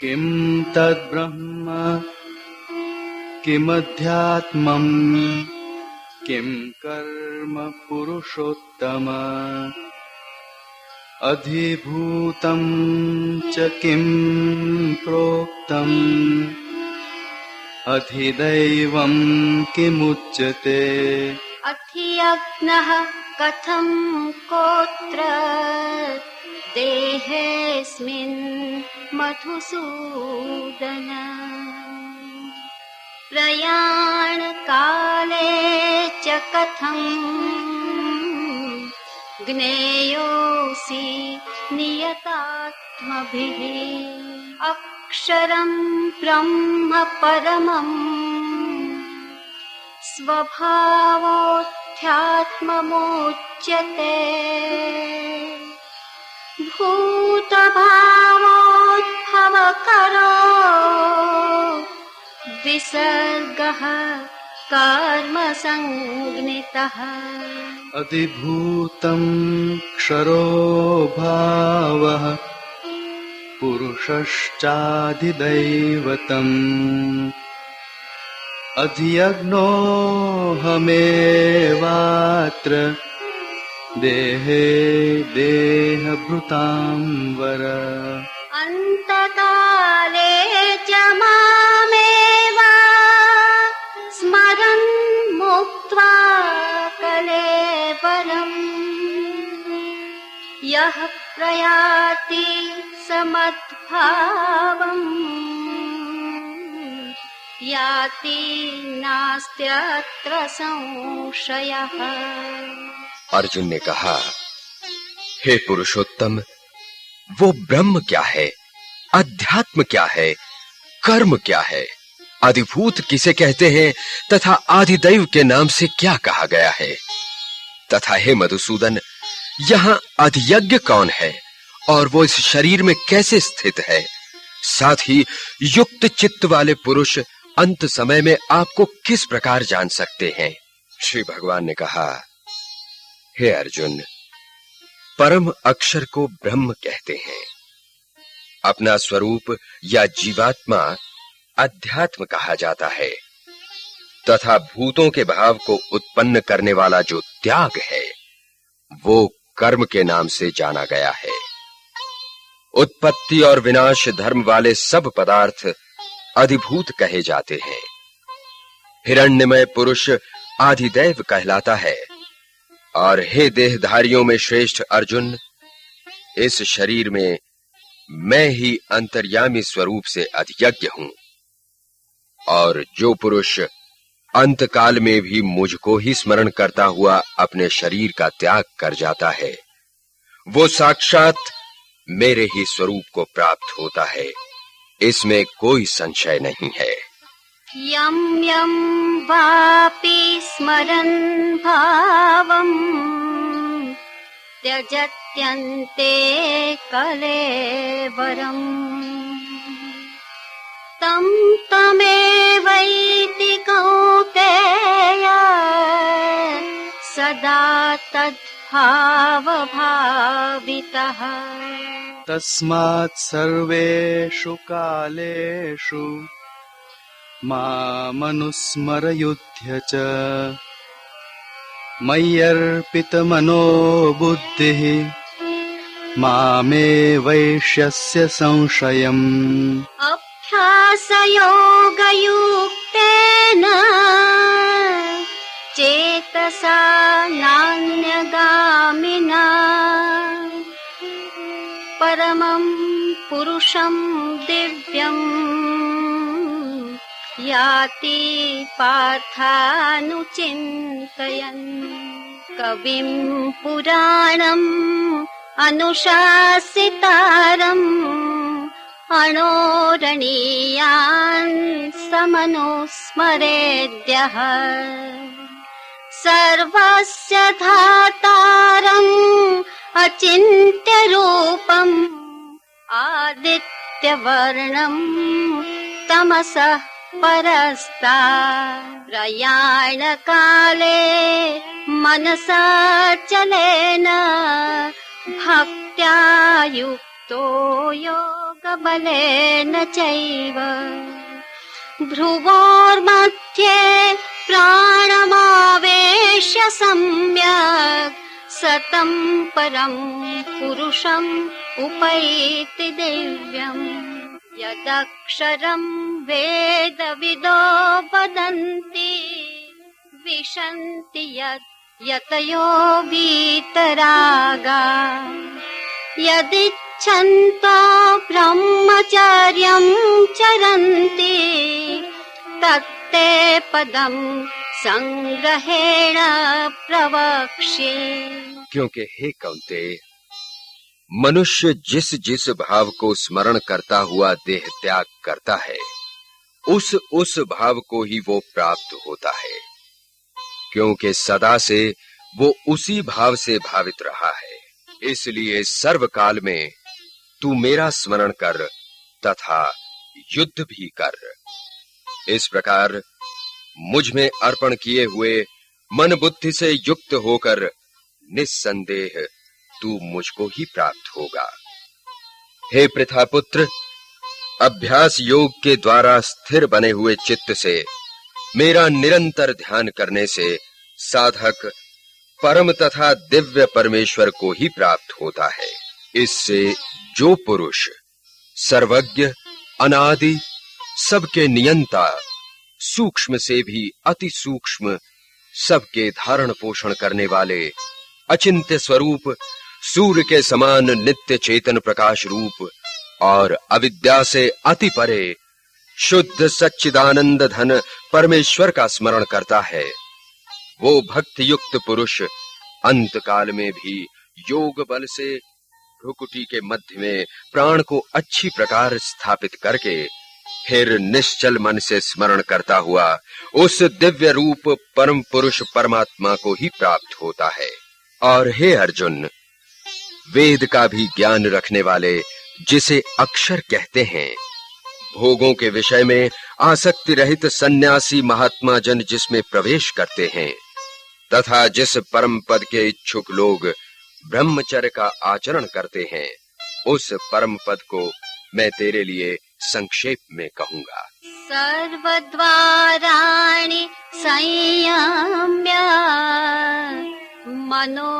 किं तद्ब्रह्म किमध्यात्मम् किं कर्म पुरुषोत्तम अधिभूतं च किं प्रोक्तम् अधिदैवं किमुच्यते अधियज्ञः कथं कोत्र देहेऽस्मिन् मधुसूदन प्रयाणकाले च कथं ज्ञेयोऽसि नियतात्मभिः अक्षरं ब्रह्म परमं स्वभावोऽध्यात्ममुच्यते भूतभावोद्भवकरो विसर्गः कर्मसंज्ञितः अधिभूतं क्षरो भावः पुरुषश्चाधिदैवतम् अधियज्ञोऽहमेवात्र देहे देहभृतां वर अन्तकाले च मामेव स्मरन् मुक्त्वा कलेवरम् यः प्रयाति समद्भावम् याति नास्त्यत्र संशयः। अर्जुन ने कहा, हे पुरुषोत्तम, वो ब्रह्म क्या है, अध्यात्म क्या है, कर्म क्या है, अधिभूत किसे कहते हैं तथा आदिदैव के नाम से क्या कहा गया है, तथा हे मधुसूदन, यहाँ अधियज्ञ कौन है और वो इस शरीर में कैसे स्थित है। साथ ही युक्त चित्त वाले पुरुष अंत समय में आपको किस प्रकार जान सकते हैं। श्री भगवान ने कहा, हे अर्जुन, परम अक्षर को ब्रह्म कहते हैं। अपना स्वरूप या जीवात्मा अध्यात्म कहा जाता है तथा भूतों के भाव को उत्पन्न करने वाला जो त्याग है वो कर्म के नाम से जाना गया है। उत्पत्ति और विनाश धर्म वाले सब पदार्थ अधिभूत कहे जाते हैं। हिरण्यमय पुरुष आदिदैव कहलाता है। और हे देहधारियों में श्रेष्ठ अर्जुन, इस शरीर में मैं ही अंतर्यामी स्वरूप से अधियज्ञ हूं। और जो पुरुष अंतकाल में भी मुझको ही स्मरण करता हुआ अपने शरीर का त्याग कर जाता है, वो साक्षात मेरे ही स्वरूप को प्राप्त होता है, इसमें कोई संशय नहीं है। यं यं वापि स्मरन् भावं त्यजत्यन्ते कलेवरम् तं तमेवैति कौन्तेय सदा तद्भावभावितः। तस्मात् सर्वेषु कालेषु मामनुस्मरयुध्य च मय्यर्पितमनो बुद्धिः मामे वैष्यस्य संशयम्। अभ्यासयोगयुक्तेन चेतसा नान्यगामिना परमं पुरुषं दिव्यम् याति पार्थानुचिन्तयन्। कविं पुराणम् अनुशासितारम् अणोरणीयान् समनुस्मरेद्यः सर्वस्य धातारम् अचिन्त्यरूपम् आदित्यवर्णम् तमसः परस्तात्। प्रयाणकाले मनसा चलेन भक्त्या युक्तो योगयुक्तः बलेन चैव भ्रुवोर्मध्ये प्राणमावेश्य सम्यक् सतं परं पुरुषम् उपैति दिव्यम् यदक्षरं वेदविदो वदन्ति विशन्ति यतयो वीतरागा यदिच्छन्तो ब्रह्मचर्यं चरन्ति तत्ते पदं संग्रहेण प्रवक्ष्ये। क्योंकि हे कौन्तेय, मनुष्य जिस जिस भाव को स्मरण करता हुआ देह त्याग करता है, उस भाव को ही वो प्राप्त होता है, क्योंकि सदा से वो उसी भाव से भावित रहा है। इसलिए सर्वकाल में तू मेरा स्मरण कर तथा युद्ध भी कर। इस प्रकार मुझ में अर्पण किए हुए मन बुद्धि से युक्त होकर निस्संदेह तू मुझको ही प्राप्त होगा। हे पृथापुत्र, अभ्यास योग के द्वारा स्थिर बने हुए चित्त से मेरा निरंतर ध्यान करने से साधक परम तथा दिव्य परमेश्वर को ही प्राप्त होता है। इससे जो पुरुष सर्वज्ञ, अनादि, सबके नियंता, सूक्ष्म से भी अति सूक्ष्म, सबके धारण पोषण करने वाले, अचिंत्य स्वरूप, सूर्य के समान नित्य चेतन प्रकाश रूप और अविद्या से अति परे शुद्ध सच्चिदानंद धन परमेश्वर का स्मरण करता है, वो भक्ति युक्त पुरुष अंत काल में भी योग बल से भ्रुकुटी के मध्य में प्राण को अच्छी प्रकार स्थापित करके फिर निश्चल मन से स्मरण करता हुआ उस दिव्य रूप परम पुरुष परमात्मा को ही प्राप्त होता है। और हे अर्जुन, वेद का भी ज्ञान रखने वाले जिसे अक्षर कहते हैं, भोगों के विषय में आसक्ति रहित सन्यासी महात्मा जन जिसमें प्रवेश करते हैं तथा जिस परम पद के इच्छुक लोग ब्रह्मचर्य का आचरण करते हैं, उस परम पद को मैं तेरे लिए संक्षेप में कहूंगा। सर्वद्वाराणि संयम्य मनो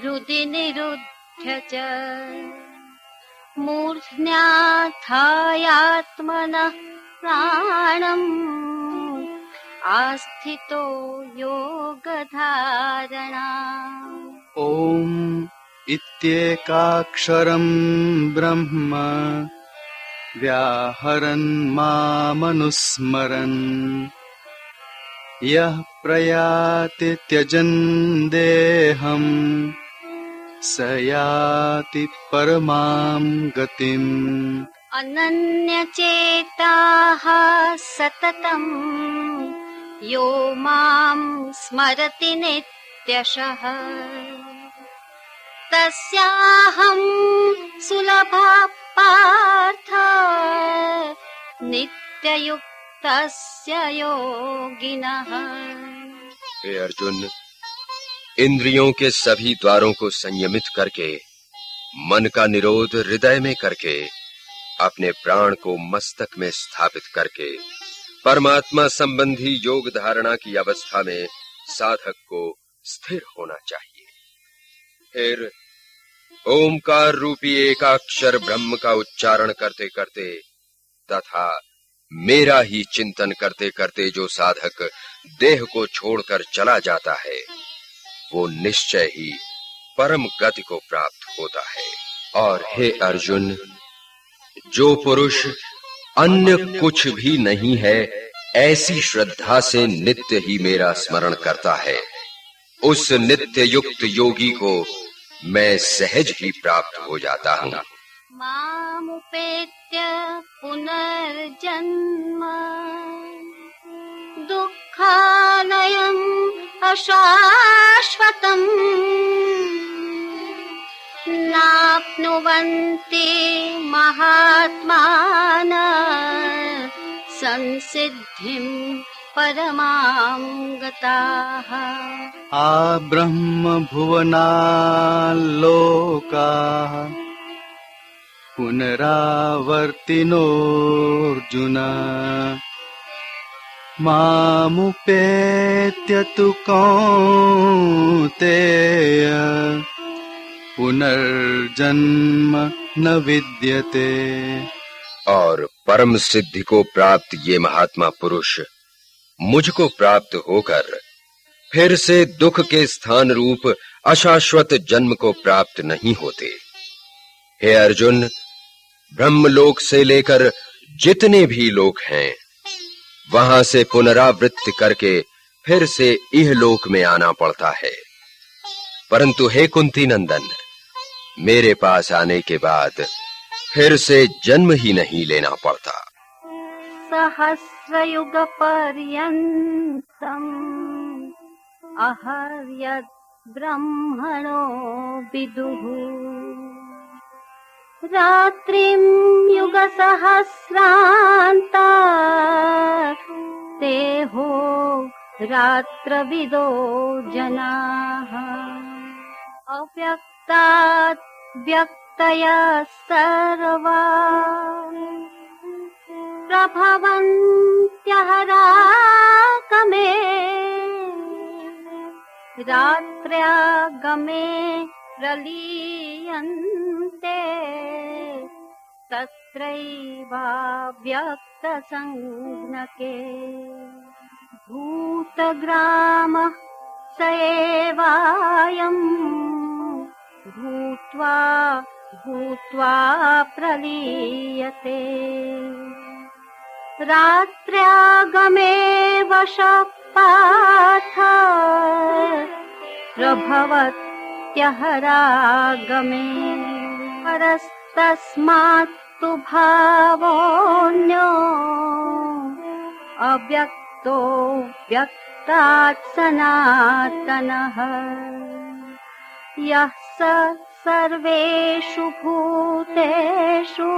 हृदि निरुध्य च मूर्ध्याधायात्मनः प्राणम् आस्थितो योगधारणा। ॐ इत्येकाक्षरं ब्रह्म व्याहरन् मामनुस्मरन् यः प्रयाति त्यजन् देहम् स याति परमां गतिम्। अनन्यचेताः सततम् यो मां स्मरति नित्यशः तस्याहं सुलभः पार्थ नित्ययुक्तस्य योगिनः। हे अर्जुन, इंद्रियों के सभी द्वारों को संयमित करके, मन का निरोध हृदय में करके, अपने प्राण को मस्तक में स्थापित करके परमात्मा संबंधी योग धारणा की अवस्था में साधक को स्थिर होना चाहिए। फिर ओमकार रूपी एकाक्षर ब्रह्म का उच्चारण करते करते तथा मेरा ही चिंतन करते करते जो साधक देह को छोड़कर चला जाता है, वो निश्चय ही परम गति को प्राप्त होता है। और हे अर्जुन, जो पुरुष अन्य कुछ भी नहीं है ऐसी श्रद्धा से नित्य ही मेरा स्मरण करता है, उस नित्य युक्त योगी को मैं सहज ही प्राप्त हो जाता हूँ। मामुपेत्य पुनर्जन्म दुःखालयम् अशाश्वतम् नाप्नुवन्ति महात्मानः संसिद्धिं परमां गताः। आब्रह्म भुवनाल्लोकाः पुनरावर्तिनोऽर्जुन मामुपेत्य तु कौन्तेय पुनर्जन्म न विद्यते। और परम सिद्धि को प्राप्त ये महात्मा पुरुष मुझको प्राप्त होकर फिर से दुख के स्थान रूप अशाश्वत जन्म को प्राप्त नहीं होते। हे अर्जुन, ब्रह्मलोक से लेकर जितने भी लोक हैं, वहां से पुनरावृत्ति करके फिर से इहलोक में आना पड़ता है। परंतु हे कुंती नंदन, मेरे पास आने के बाद फिर से जन्म ही नहीं लेना पड़ता। सहस्रयुग पर्यन्तम् अहर्यद् ब्रह्मणो विदुः रात्रिं युगसहस्रान्ता तेहो रात्रविदो जनाः अव्यक्तात् व्यक्तया सर्वा प्रभवन्त्यहरागमे रात्र्यागमे प्रलीयन्ते तत्रैवाव्यक्तसंज्ञके भूतग्रामः स एवायम् भूत्वा भूत्वा प्रलीयते रात्र्यागमे वशः पार्थ प्रभवत्यहरागमे परस्तस्मात्तु भावोऽन्यो अव्यक्तो व्यक्तात् सनातनः यः स सर्वेषु भूतेषु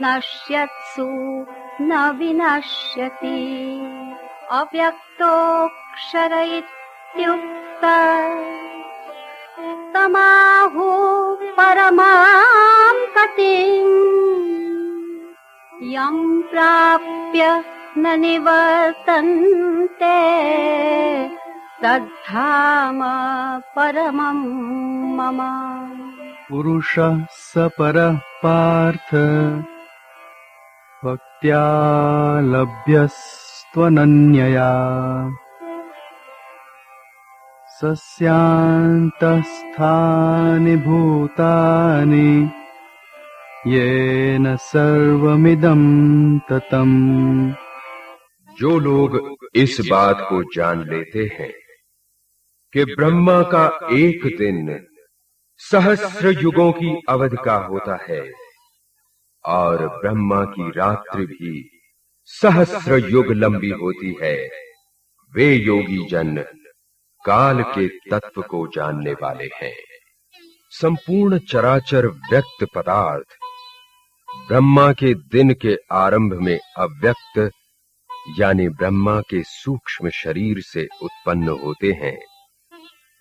नश्यत्सु न विनश्यति अव्यक्तोऽक्षर इत्युक्तः तमाहुः परमां गतिम् यं प्राप्य न निवर्तन्ते तद्धाम परमं मम। पुरुषः स परः पार्थ भक्त्या लभ्यस्त्वनन्यया सस्यान्तस्थानि भूतानि येन सर्वमिदं ततम्। जो लोग इस बात को जान लेते हैं कि ब्रह्मा का एक दिन सहस्र युगों की अवधि का होता है और ब्रह्मा की रात्रि भी सहस्र युग लंबी होती है, वे योगी जन काल के तत्व को जानने वाले हैं। संपूर्ण चराचर व्यक्त पदार्थ ब्रह्मा के दिन के आरंभ में अव्यक्त यानी ब्रह्मा के सूक्ष्म शरीर से उत्पन्न होते हैं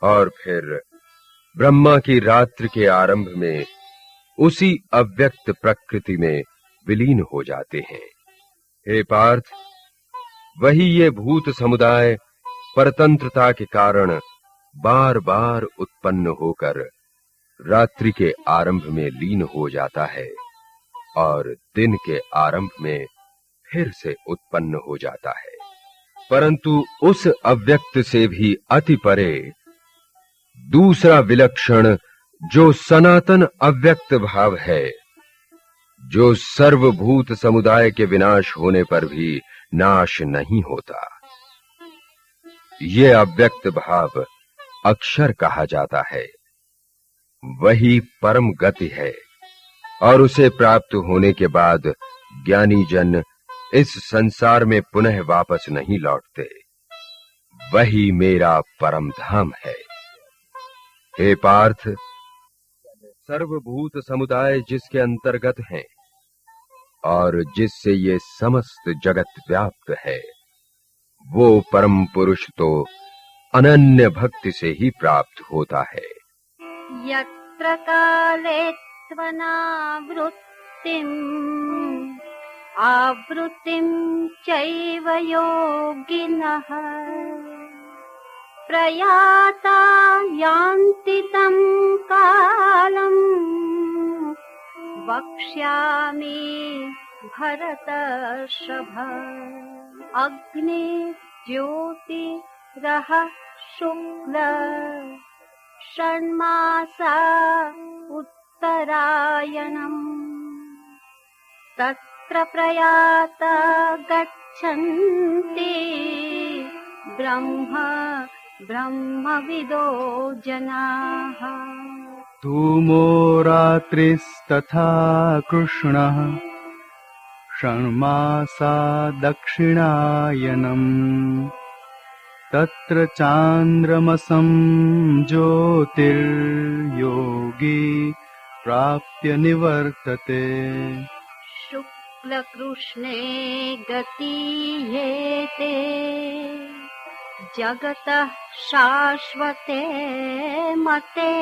और फिर ब्रह्मा की रात्रि के आरंभ में उसी अव्यक्त प्रकृति में विलीन हो जाते हैं। हे पार्थ, वही ये भूत समुदाय परतंत्रता के कारण बार बार उत्पन्न होकर रात्रि के आरंभ में लीन हो जाता है और दिन के आरंभ में फिर से उत्पन्न हो जाता है। परंतु उस अव्यक्त से भी अति परे दूसरा विलक्षण जो सनातन अव्यक्त भाव है, जो सर्वभूत समुदाय के विनाश होने पर भी नाश नहीं होता, ये अव्यक्त भाव अक्षर कहा जाता है। वही परम गति है और उसे प्राप्त होने के बाद ज्ञानी जन इस संसार में पुनः वापस नहीं लौटते। वही मेरा परम धाम है। हे पार्थ, सर्वभूत समुदाय जिसके अंतर्गत हैं और जिससे ये समस्त जगत व्याप्त है, वो परम पुरुष तो अनन्य भक्ति से ही प्राप्त होता है। यत्र काले सत्त्वनावृत्तिम् आवृत्तिं चैव योगिनः प्रयाता यान्ति तं कालम् वक्ष्यामि भरतर्षभ अग्नि ज्योतिरः शुक्ल षण्मासा उत्तरायणम् तत्र प्रयाता गच्छन्ति ब्रह्मविदो जनाः धूमो रात्रिस्तथा कृष्णः षण्मासा दक्षिणायनम् तत्र चान्द्रमसं ज्योतिर्योगी प्राप्य निवर्तते शुक्लकृष्णे गतीयेते जगतः शाश्वते मते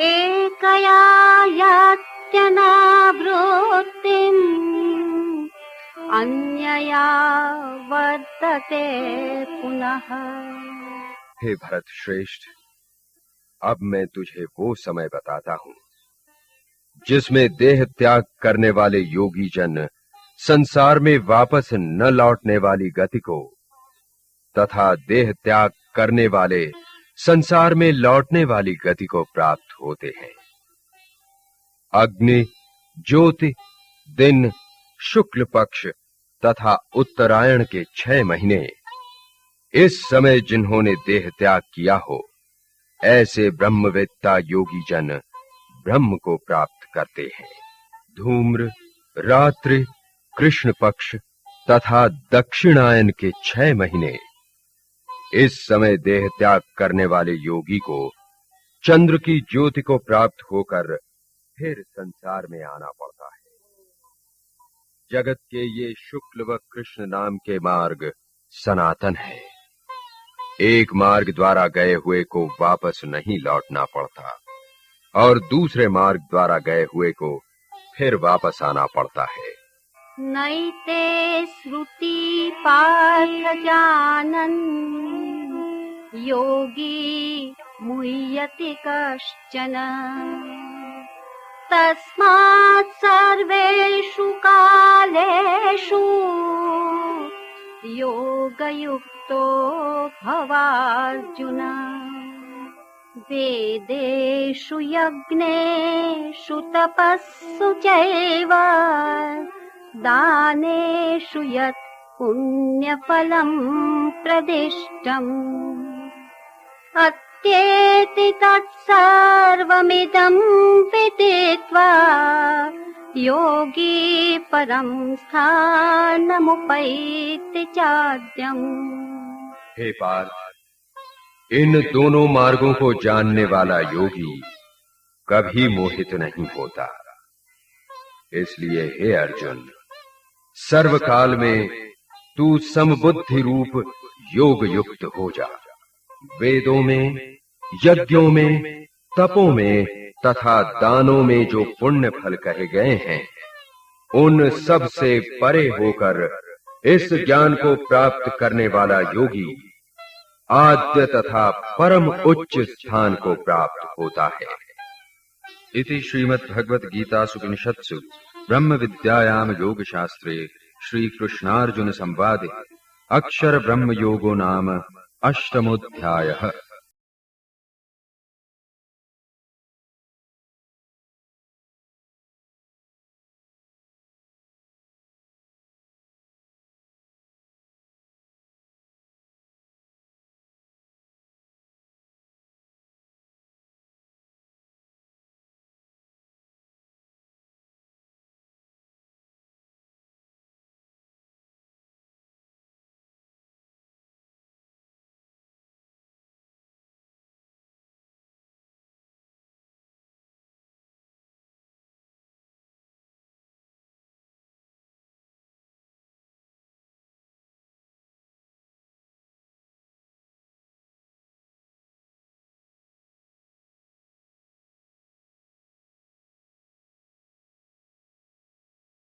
एकया यात्यनावृत्तिम् अन्यया वर्तते पुनः। हे भरत श्रेष्ठ, अब मैं तुझे वो समय बताता हूँ जिसमें देह त्याग करने वाले योगी जन संसार में वापस न लौटने वाली गति को तथा देह त्याग करने वाले संसार में लौटने वाली गति को प्राप्त होते हैं। अग्नि, ज्योति, दिन, शुक्ल पक्ष तथा उत्तरायण के 6 महीने इस समय जिन्होंने देह त्याग किया हो, ऐसे ब्रह्मवेत्ता योगी जन ब्रह्म को प्राप्त करते हैं। धूम्र, रात्रि, कृष्ण पक्ष तथा दक्षिणायन के 6 महीने इस समय देह त्याग करने वाले योगी को चंद्र की ज्योति को प्राप्त होकर फिर संसार में आना पड़ता है। जगत के ये शुक्ल व कृष्ण नाम के मार्ग सनातन है। एक मार्ग द्वारा गए हुए को वापस नहीं लौटना पड़ता और दूसरे मार्ग द्वारा गए हुए को फिर वापस आना पड़ता है। नैते श्रुति पार्थ जानन् योगी मुह्यति कश्चन तस्मात् सर्वेषु कालेषु योगयुक्तो भवार्जुन। वेदेषु यज्ञेषु तपस्सु चैव दानेषु यत् पुण्यफलम् प्रदिष्टम् अत्येति तत्सर्वमिदं विदित्वा योगी परं स्थानमुपैति चाद्यम्। हे पार्थ, इन दोनों मार्गों को जानने वाला योगी कभी मोहित नहीं होता। इसलिए हे अर्जुन, सर्वकाल में तू समबुद्धि रूप योग युक्त हो जा। वेदों में, यज्ञों में, तपों में तथा दानों में जो पुण्य फल कहे गए हैं, उन सब से परे होकर इस ज्ञान को प्राप्त करने वाला योगी आद्य तथा परम उच्च स्थान को प्राप्त होता है। इति श्रीमद् भगवत गीतासु उपनिषत्सु ब्रह्म विद्यायाम योग शास्त्रे श्री कृष्णार्जुन संवादे अक्षर ब्रह्म योगो नाम अष्टमोऽध्यायः।